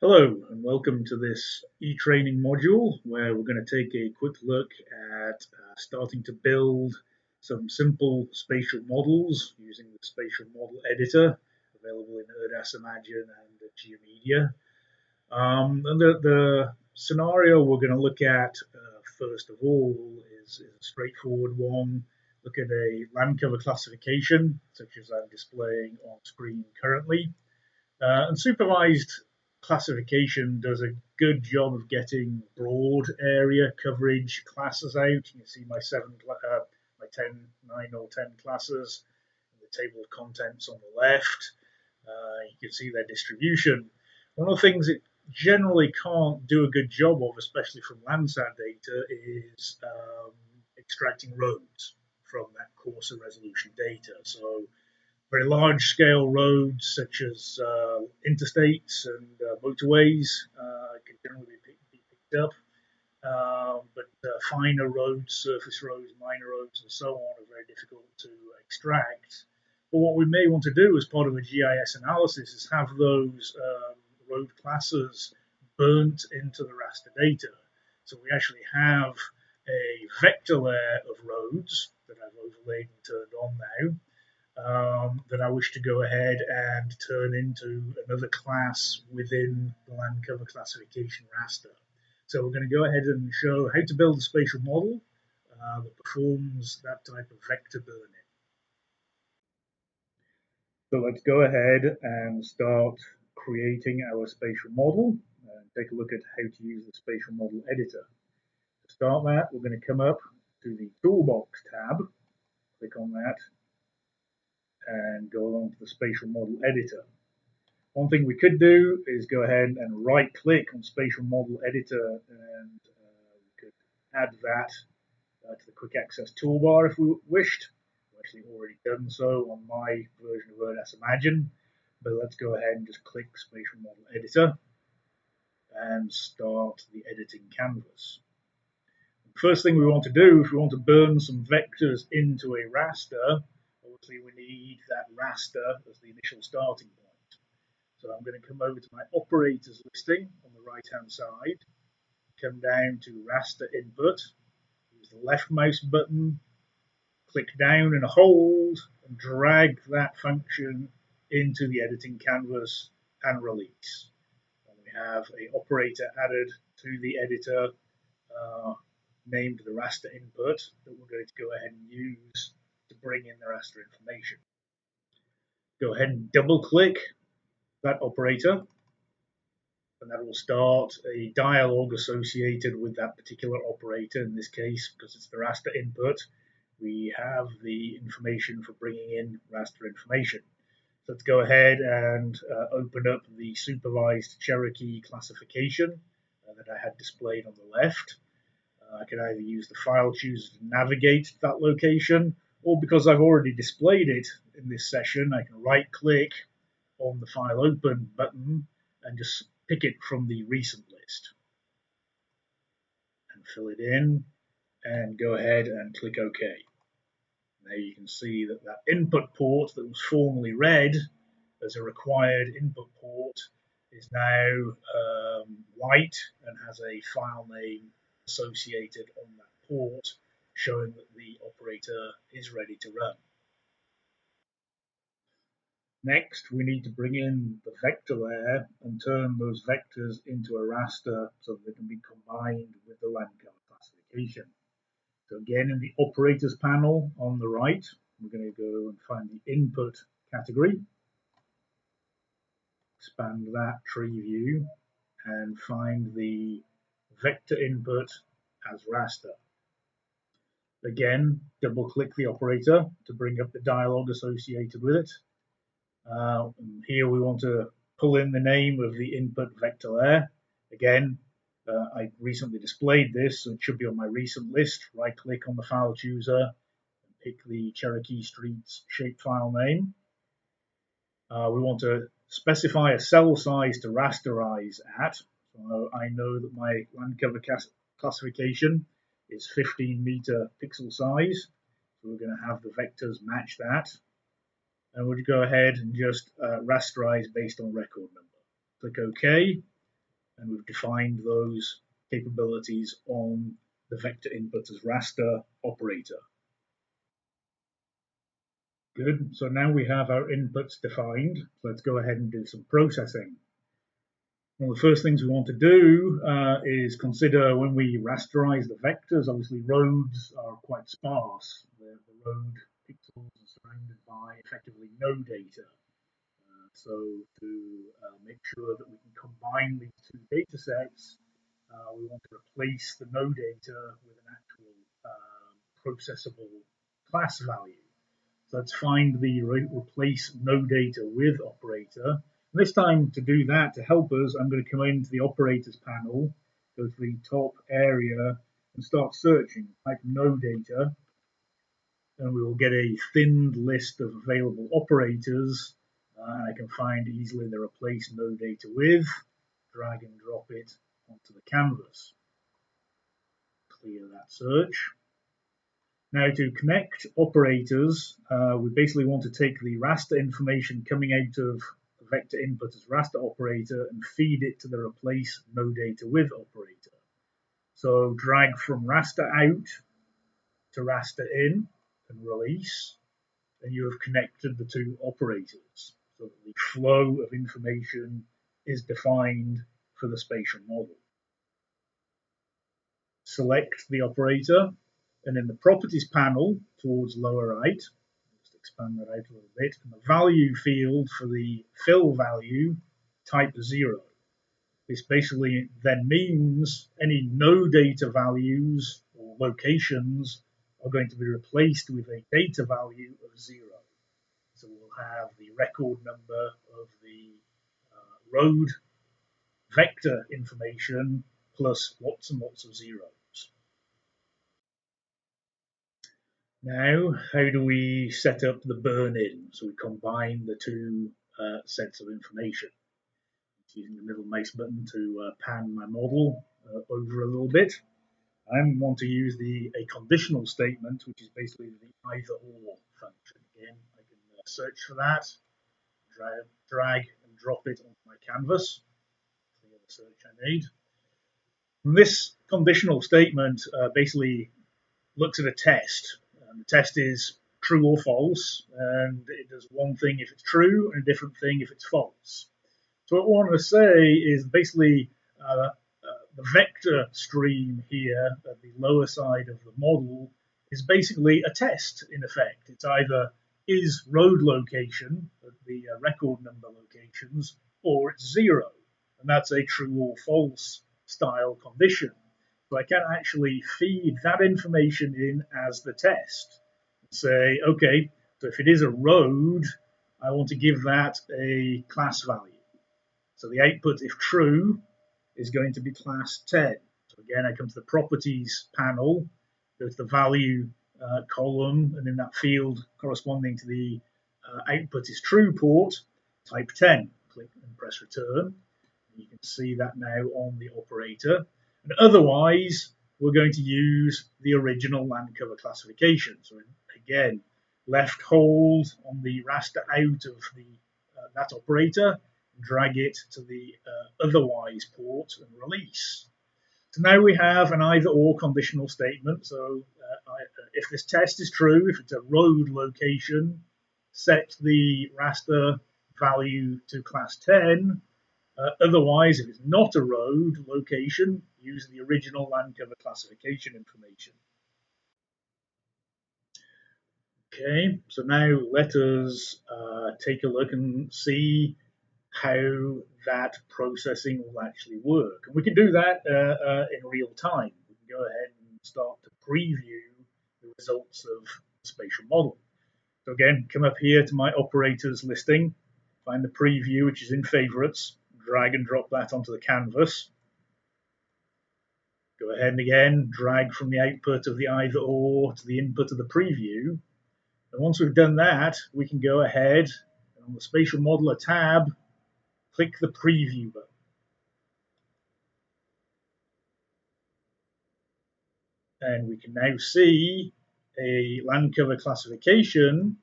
Hello and welcome to this e-training module where we're going to take a quick look at starting to build some simple spatial models using the spatial model editor available in Erdas Imagine and GeoMedia. And the scenario we're going to look at first of all is a straightforward one. Look at a Landcover classification such as I'm displaying on screen currently. And supervised classification does a good job of getting broad area coverage classes out. You can see my 10, 9 or 10 classes in the table of contents on the left. You can see their distribution. One of the things it generally can't do a good job of, especially from Landsat data, is extracting roads from that coarser resolution data. So very large scale roads such as interstates and motorways can generally be picked up. But finer roads, surface roads, minor roads, and so on are very difficult to extract. But what we may want to do as part of a GIS analysis is have those road classes burnt into the raster data. So we actually have a vector layer of roads that I've overlaid and turned on now that I wish to go ahead and turn into another class within the land cover classification raster. So we're going to go ahead and show how to build a spatial model that performs that type of vector burning. So let's go ahead and start creating our spatial model and take a look at how to use the spatial model editor. To start that, we're going to come up to the Toolbox tab, click on that, and go along to the spatial model editor. One thing we could do is go ahead and right click on spatial model editor and we could add that to the quick access toolbar if we wished. I've actually already done so on my version of Erdas Imagine, but let's go ahead and just click spatial model editor and start the editing canvas. The first thing we want to do, if we want to burn some vectors into a raster, obviously we need that raster as the initial starting point. So I'm going to come over to my operators listing on the right hand side, come down to raster input, use the left mouse button, click down and hold, and drag that function into the editing canvas and release. And we have an operator added to the editor named the raster input that we're going to go ahead and use to bring in the raster information. Go ahead and double click that operator and that will start a dialog associated with that particular operator. In this case, because it's the raster input, we have the information for bringing in raster information. So let's go ahead and open up the supervised Cherokee classification that I had displayed on the left. I can either use the file chooser to navigate to that location, or because I've already displayed it in this session, I can right click on the file open button and just pick it from the recent list and fill it in and go ahead and click OK. Now you can see that that input port that was formerly read as a required input port is now white and has a file name associated on that port showing that the operator is ready to run. Next, we need to bring in the vector layer and turn those vectors into a raster so that they can be combined with the Landcover classification. So again, in the operators panel on the right, we're going to go and find the input category, expand that tree view, and find the vector input as raster. Again, double click the operator to bring up the dialog associated with it. Here we want to pull in the name of the input vector layer. Again, I recently displayed this, so it should be on my recent list. Right click on the file chooser and pick the Cherokee Streets shapefile name. We want to specify a cell size to rasterize at. So I know that my Landcover classification is 15 meter pixel size. So we're going to have the vectors match that. And we'll go ahead and just rasterize based on record number. Click OK. and we've defined those capabilities on the vector input as raster operator. Good. So now we have our inputs defined. Let's go ahead and do some processing. One of the first things we want to do is consider when we rasterize the vectors. Obviously, roads are quite sparse. The road pixels are surrounded by effectively no data. So to make sure that we can combine these two data sets, we want to replace the no data with an actual processable class value. So let's find the replace no data with operator. And this time to do that, to help us, I'm going to come into the operators panel, go to the top area and start searching, type no data, and we will get a thinned list of available operators. And I can find easily the replace no data with, drag and drop it onto the canvas. Clear that search. Now to connect operators, we basically want to take the raster information coming out of the vector input as raster operator and feed it to the replace no data with operator. So drag from raster out to raster in and release, and you have connected the two operators so that the flow of information is defined for the spatial model. Select the operator, and in the properties panel towards lower right, just expand that out a little bit, in the value field for the fill value, type 0. This basically then means any no data values or locations are going to be replaced with a data value of 0. So we'll have the record number of the road vector information plus lots and lots of zeros. Now, how do we set up the burn-in? So we combine the two sets of information. Using the middle mouse button to pan my model over a little bit. I want to use a conditional statement, which is basically the either-or function. Again, I can search for that, drag and drop it onto my canvas. Clear the search I made. And this conditional statement basically looks at a test. The test is true or false, and it does one thing if it's true and a different thing if it's false. So what I want to say is basically the vector stream here at the lower side of the model is basically a test in effect. It's either is road location at the record number locations, or it's 0, and that's a true or false style condition. So I can actually feed that information in as the test. Say, okay, so if it is a road, I want to give that a class value. So the output, if true, is going to be class 10. So again, I come to the properties panel, go to the value column, and in that field corresponding to the output is true port, type 10. Click and press return. You can see that now on the operator. And otherwise, we're going to use the original Landcover classification. So again, left hold on the raster out of that operator, drag it to the otherwise port and release. So now we have an either-or conditional statement. So if this test is true, if it's a road location, set the raster value to class 10. Otherwise, if it's not a road location, use the original Landcover classification information. Okay, so now let us take a look and see how that processing will actually work. And we can do that in real time. We can go ahead and start to preview the results of the spatial model. So again, come up here to my operators listing, find the preview, which is in favorites, drag and drop that onto the canvas. Go ahead and again, drag from the output of the either or to the input of the preview. And once we've done that, we can go ahead and on the spatial modeler tab, click the preview button. And we can now see a Landcover classification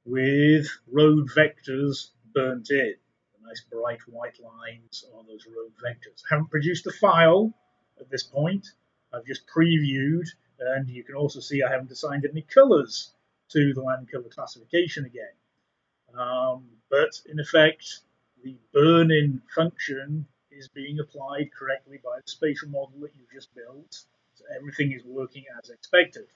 with road vectors burnt in. And nice bright white lines on those road vectors. I haven't produced a file at this point. I've just previewed, and you can also see I haven't assigned any colors to the Landcover classification again. But in effect, the burn-in function is being applied correctly by the spatial model that you've just built. So everything is working as expected.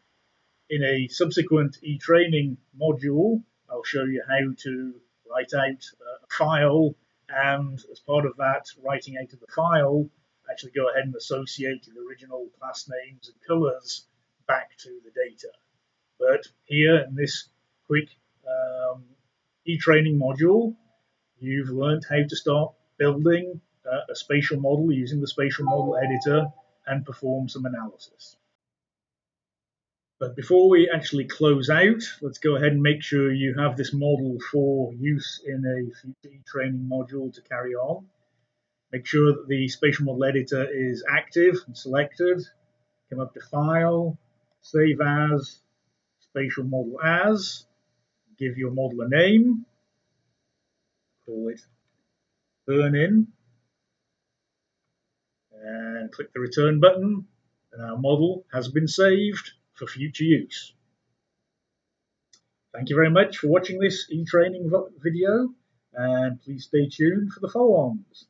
In a subsequent e-training module, I'll show you how to write out a file, and as part of that writing out of the file, actually go ahead and associate the original class names and colors back to the data. But here in this quick e-training module, you've learned how to start building a spatial model using the spatial model editor and perform some analysis. But before we actually close out, let's go ahead and make sure you have this model for use in a future e-training module to carry on. Make sure that the spatial model editor is active and selected. Come up to File, Save As, Spatial Model As, give your model a name, call it Burn In, and click the return button, and our model has been saved for future use. Thank you very much for watching this e-training video, and please stay tuned for the follow-ons.